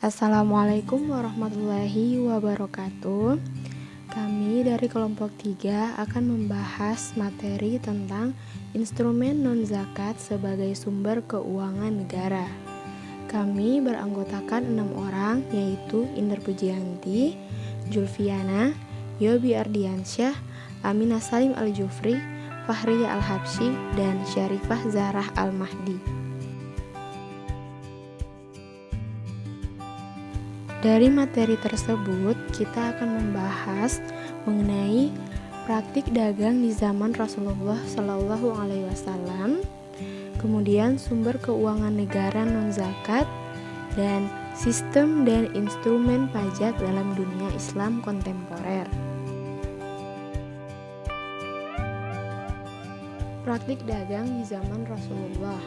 Assalamualaikum warahmatullahi wabarakatuh. Kami dari kelompok 3 akan membahas materi tentang instrumen non-zakat sebagai sumber keuangan negara. Kami beranggotakan 6 orang, yaitu Inder Pujianti, Julfiana, Yobi Ardiansyah, Aminah Salim Al-Jufri, Fahriya Al-Habsyi, dan Syarifah Zarah Al-Mahdi. Dari materi tersebut, kita akan membahas mengenai praktik dagang di zaman Rasulullah Shallallahu Alaihi Wasallam, kemudian sumber keuangan negara non-zakat, dan sistem dan instrumen pajak dalam dunia Islam kontemporer. Praktik dagang di zaman Rasulullah.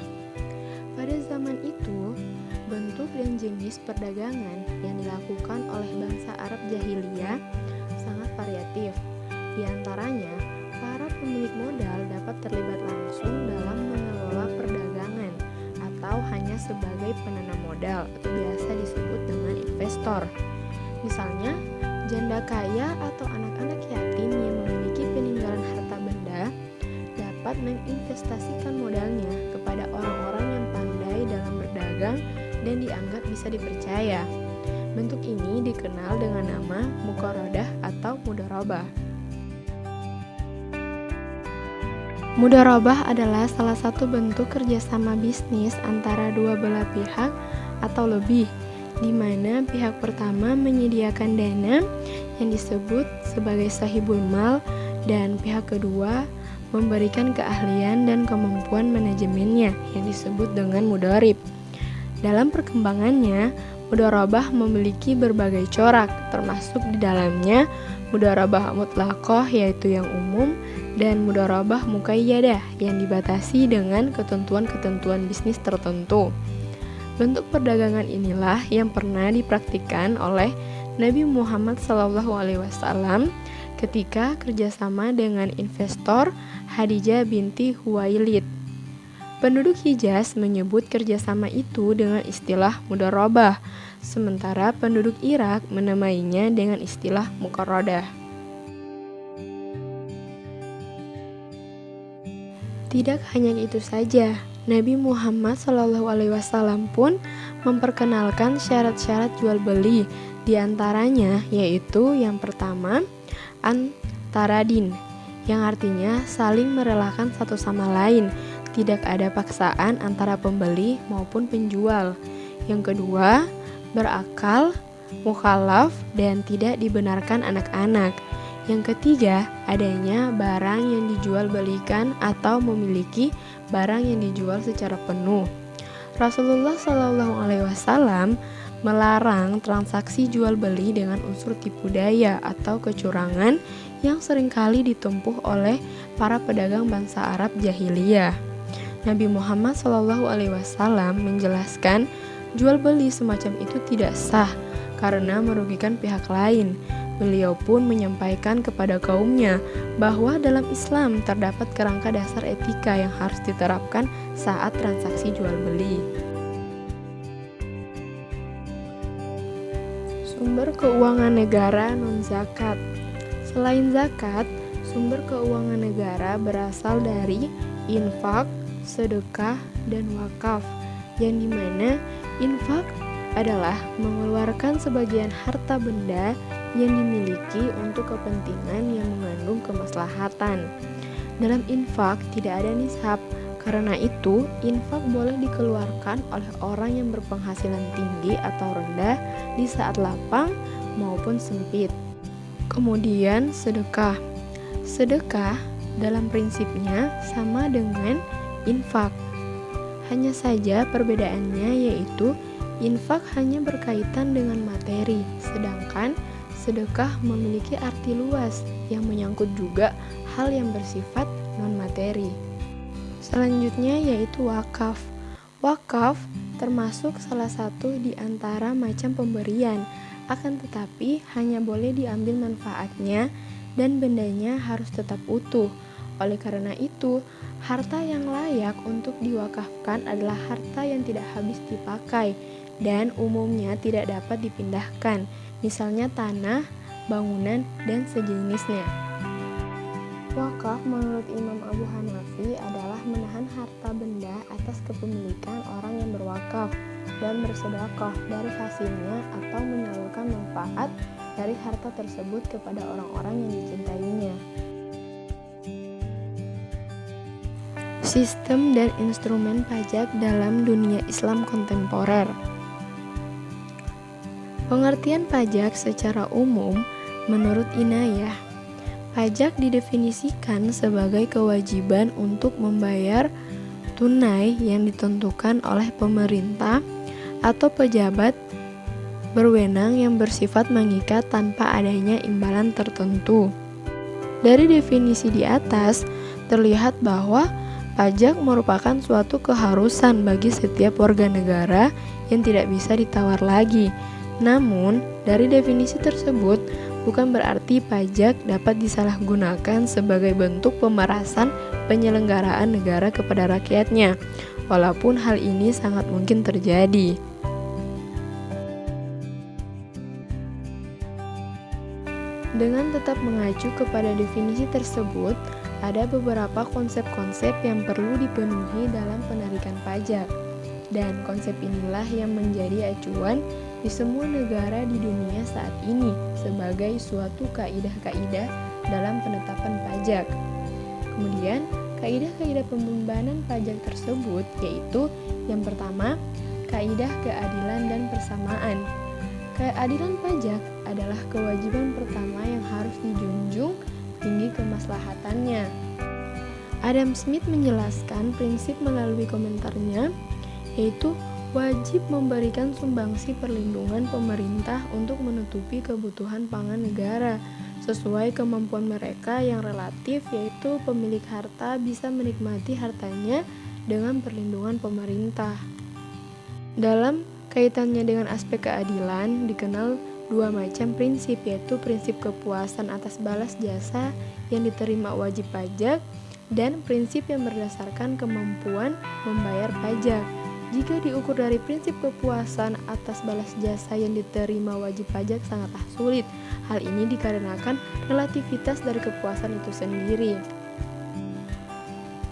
Pada zaman itu, bentuk dan jenis perdagangan yang dilakukan oleh bangsa Arab jahiliyah sangat variatif. Di antaranya, para pemilik modal dapat terlibat langsung dalam mengelola perdagangan atau hanya sebagai penanam modal atau biasa disebut dengan investor. Misalnya, janda kaya atau anak-anak yatim yang memiliki peninggalan harta benda dapat menginvestasikan modalnya kepada orang-orang yang pandai dalam berdagang dan dianggap bisa dipercaya. Bentuk ini dikenal dengan nama muqaradah atau mudharabah. Mudharabah adalah salah satu bentuk kerjasama bisnis antara dua belah pihak atau lebih, di mana pihak pertama menyediakan dana yang disebut sebagai sahibul mal dan pihak kedua memberikan keahlian dan kemampuan manajemennya yang disebut dengan mudharib. Dalam perkembangannya, mudharabah memiliki berbagai corak, termasuk di dalamnya mudharabah mutlaqah yaitu yang umum dan mudharabah muqayyadah yang dibatasi dengan ketentuan-ketentuan bisnis tertentu. Bentuk perdagangan inilah yang pernah dipraktikkan oleh Nabi Muhammad SAW ketika kerjasama dengan investor Khadijah binti Khuwailid. Penduduk Hijaz menyebut kerjasama itu dengan istilah mudharabah, sementara penduduk Irak menamainya dengan istilah muqaradah. Tidak hanya itu saja, Nabi Muhammad SAW pun memperkenalkan syarat-syarat jual beli, di antaranya yaitu yang pertama, an-taradin, yang artinya saling merelakan satu sama lain. Tidak ada paksaan antara pembeli maupun penjual. Yang kedua, berakal, mukhalaf, dan tidak dibenarkan anak-anak. Yang ketiga, adanya barang yang dijual belikan atau memiliki barang yang dijual secara penuh. Rasulullah SAW melarang transaksi jual beli dengan unsur tipu daya atau kecurangan yang seringkali ditempuh oleh para pedagang bangsa Arab jahiliyah. Nabi Muhammad SAW menjelaskan jual beli semacam itu tidak sah karena merugikan pihak lain. Beliau pun menyampaikan kepada kaumnya bahwa dalam Islam terdapat kerangka dasar etika yang harus diterapkan saat transaksi jual beli. Sumber keuangan negara non-zakat. Selain zakat, sumber keuangan negara berasal dari infak, sedekah, dan wakaf, yang dimana infak adalah mengeluarkan sebagian harta benda yang dimiliki untuk kepentingan yang mengandung kemaslahatan. Dalam infak tidak ada nisab, karena itu infak boleh dikeluarkan oleh orang yang berpenghasilan tinggi atau rendah di saat lapang maupun sempit. Kemudian sedekah. Sedekah dalam prinsipnya sama dengan infak. Hanya saja perbedaannya yaitu infak hanya berkaitan dengan materi, sedangkan sedekah memiliki arti luas yang menyangkut juga hal yang bersifat non-materi. Selanjutnya yaitu wakaf. Wakaf termasuk salah satu di antara macam pemberian, akan tetapi hanya boleh diambil manfaatnya dan bendanya harus tetap utuh. Oleh karena itu, harta yang layak untuk diwakafkan adalah harta yang tidak habis dipakai, dan umumnya tidak dapat dipindahkan, misalnya tanah, bangunan, dan sejenisnya. Wakaf menurut Imam Abu Hanafi adalah menahan harta benda atas kepemilikan orang yang berwakaf dan bersedekah dari hasilnya atau menyalurkan manfaat dari harta tersebut kepada orang-orang yang dicintainya. Sistem dan instrumen pajak dalam dunia Islam kontemporer. Pengertian pajak secara umum menurut Inayah, pajak didefinisikan sebagai kewajiban untuk membayar tunai yang ditentukan oleh pemerintah atau pejabat berwenang yang bersifat mengikat tanpa adanya imbalan tertentu. Dari definisi di atas, terlihat bahwa pajak merupakan suatu keharusan bagi setiap warga negara yang tidak bisa ditawar lagi. Namun, dari definisi tersebut bukan berarti pajak dapat disalahgunakan sebagai bentuk pemerasan penyelenggaraan negara kepada rakyatnya, walaupun hal ini sangat mungkin terjadi. Dengan tetap mengacu kepada definisi tersebut, ada beberapa konsep-konsep yang perlu dipenuhi dalam penarikan pajak, dan konsep inilah yang menjadi acuan di semua negara di dunia saat ini sebagai suatu kaidah-kaidah dalam penetapan pajak. Kemudian, kaidah-kaidah pembebanan pajak tersebut yaitu yang pertama, kaidah keadilan dan persamaan. Keadilan pajak adalah kewajiban pertama yang harus dijunjung tinggi kemaslahatannya. Adam Smith menjelaskan prinsip melalui komentarnya, yaitu wajib memberikan sumbangsi perlindungan pemerintah untuk menutupi kebutuhan pangan negara sesuai kemampuan mereka yang relatif, yaitu pemilik harta bisa menikmati hartanya dengan perlindungan pemerintah. Dalam kaitannya dengan aspek keadilan, dikenal dua macam prinsip, yaitu prinsip kepuasan atas balas jasa yang diterima wajib pajak dan prinsip yang berdasarkan kemampuan membayar pajak. Jika diukur dari prinsip kepuasan atas balas jasa yang diterima wajib pajak sangatlah sulit. Hal ini dikarenakan relativitas dari kepuasan itu sendiri.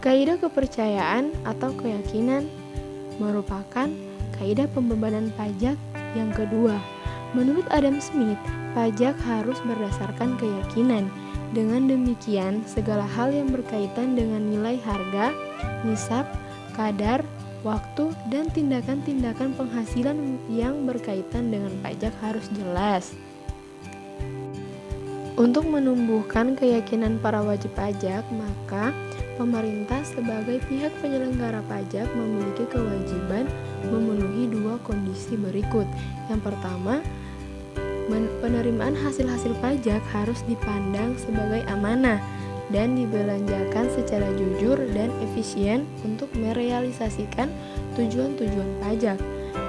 Kaidah kepercayaan atau keyakinan merupakan kaidah pembebanan pajak yang kedua. Menurut Adam Smith, pajak harus berdasarkan keyakinan. Dengan demikian, segala hal yang berkaitan dengan nilai harga, nisab, kadar, waktu, dan tindakan-tindakan penghasilan yang berkaitan dengan pajak harus jelas. Untuk menumbuhkan keyakinan para wajib pajak, maka pemerintah sebagai pihak penyelenggara pajak memiliki kewajiban memenuhi dua kondisi berikut. Yang pertama, penerimaan hasil-hasil pajak harus dipandang sebagai amanah dan dibelanjakan secara jujur dan efisien untuk merealisasikan tujuan-tujuan pajak.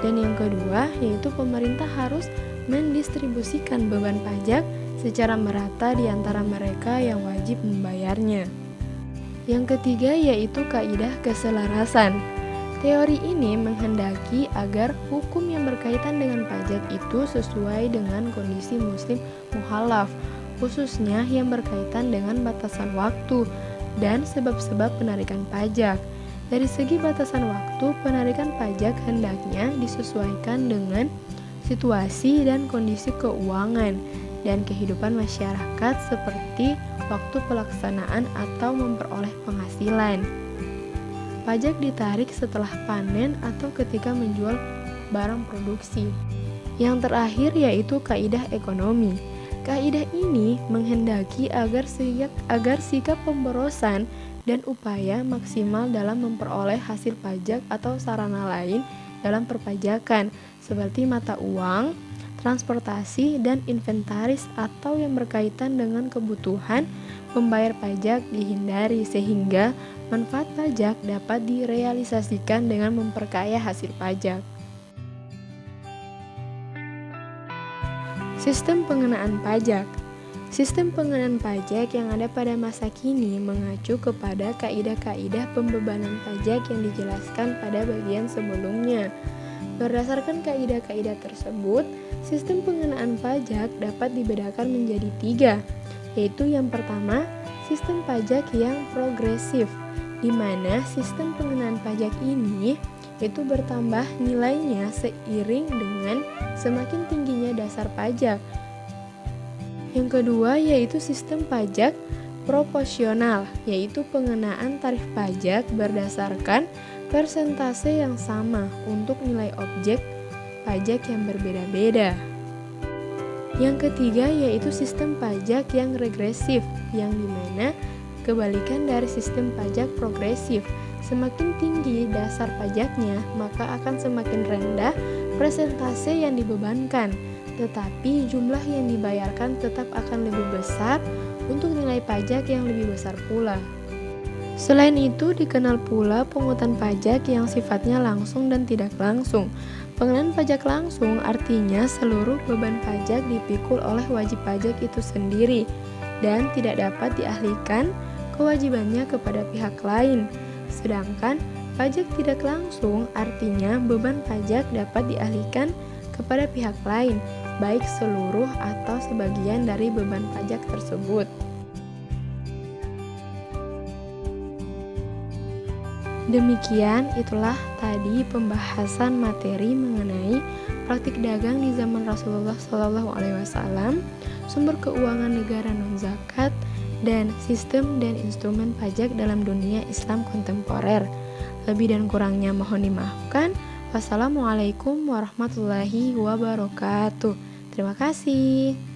Dan yang kedua, yaitu pemerintah harus mendistribusikan beban pajak secara merata di antara mereka yang wajib membayarnya. Yang ketiga yaitu kaidah keselarasan. Teori ini menghendaki agar hukum yang berkaitan dengan pajak itu sesuai dengan kondisi muslim mukhalaf, khususnya yang berkaitan dengan batasan waktu dan sebab-sebab penarikan pajak. Dari segi batasan waktu, penarikan pajak hendaknya disesuaikan dengan situasi dan kondisi keuangan dan kehidupan masyarakat seperti waktu pelaksanaan atau memperoleh penghasilan. Pajak ditarik setelah panen atau ketika menjual barang produksi. Yang terakhir yaitu kaidah ekonomi. Kaidah ini menghendaki agar sikap pemborosan dan upaya maksimal dalam memperoleh hasil pajak atau sarana lain dalam perpajakan seperti mata uang, transportasi, dan inventaris atau yang berkaitan dengan kebutuhan membayar pajak dihindari sehingga manfaat pajak dapat direalisasikan dengan memperkaya hasil pajak. Sistem pengenaan pajak. Sistem pengenaan pajak yang ada pada masa kini mengacu kepada kaidah-kaidah pembebanan pajak yang dijelaskan pada bagian sebelumnya. Berdasarkan kaidah-kaidah tersebut, sistem pengenaan pajak dapat dibedakan menjadi 3, yaitu yang pertama, sistem pajak yang progresif, di mana sistem pengenaan pajak ini itu bertambah nilainya seiring dengan semakin tingginya dasar pajak. Yang kedua yaitu sistem pajak proporsional, yaitu pengenaan tarif pajak berdasarkan persentase yang sama untuk nilai objek pajak yang berbeda-beda. Yang ketiga yaitu sistem pajak yang regresif, yang dimana kebalikan dari sistem pajak progresif. Semakin tinggi dasar pajaknya, maka akan semakin rendah persentase yang dibebankan, tetapi jumlah yang dibayarkan tetap akan lebih besar untuk nilai pajak yang lebih besar pula. Selain itu, dikenal pula pungutan pajak yang sifatnya langsung dan tidak langsung. Pengenaan pajak langsung artinya seluruh beban pajak dipikul oleh wajib pajak itu sendiri dan tidak dapat dialihkan kewajibannya kepada pihak lain. Sedangkan pajak tidak langsung artinya beban pajak dapat dialihkan kepada pihak lain, baik seluruh atau sebagian dari beban pajak tersebut. Demikian itulah tadi pembahasan materi mengenai praktik dagang di zaman Rasulullah SAW, sumber keuangan negara non-zakat, dan sistem dan instrumen pajak dalam dunia Islam kontemporer. Lebih dan kurangnya mohon dimaafkan. Wassalamualaikum warahmatullahi wabarakatuh. Terima kasih.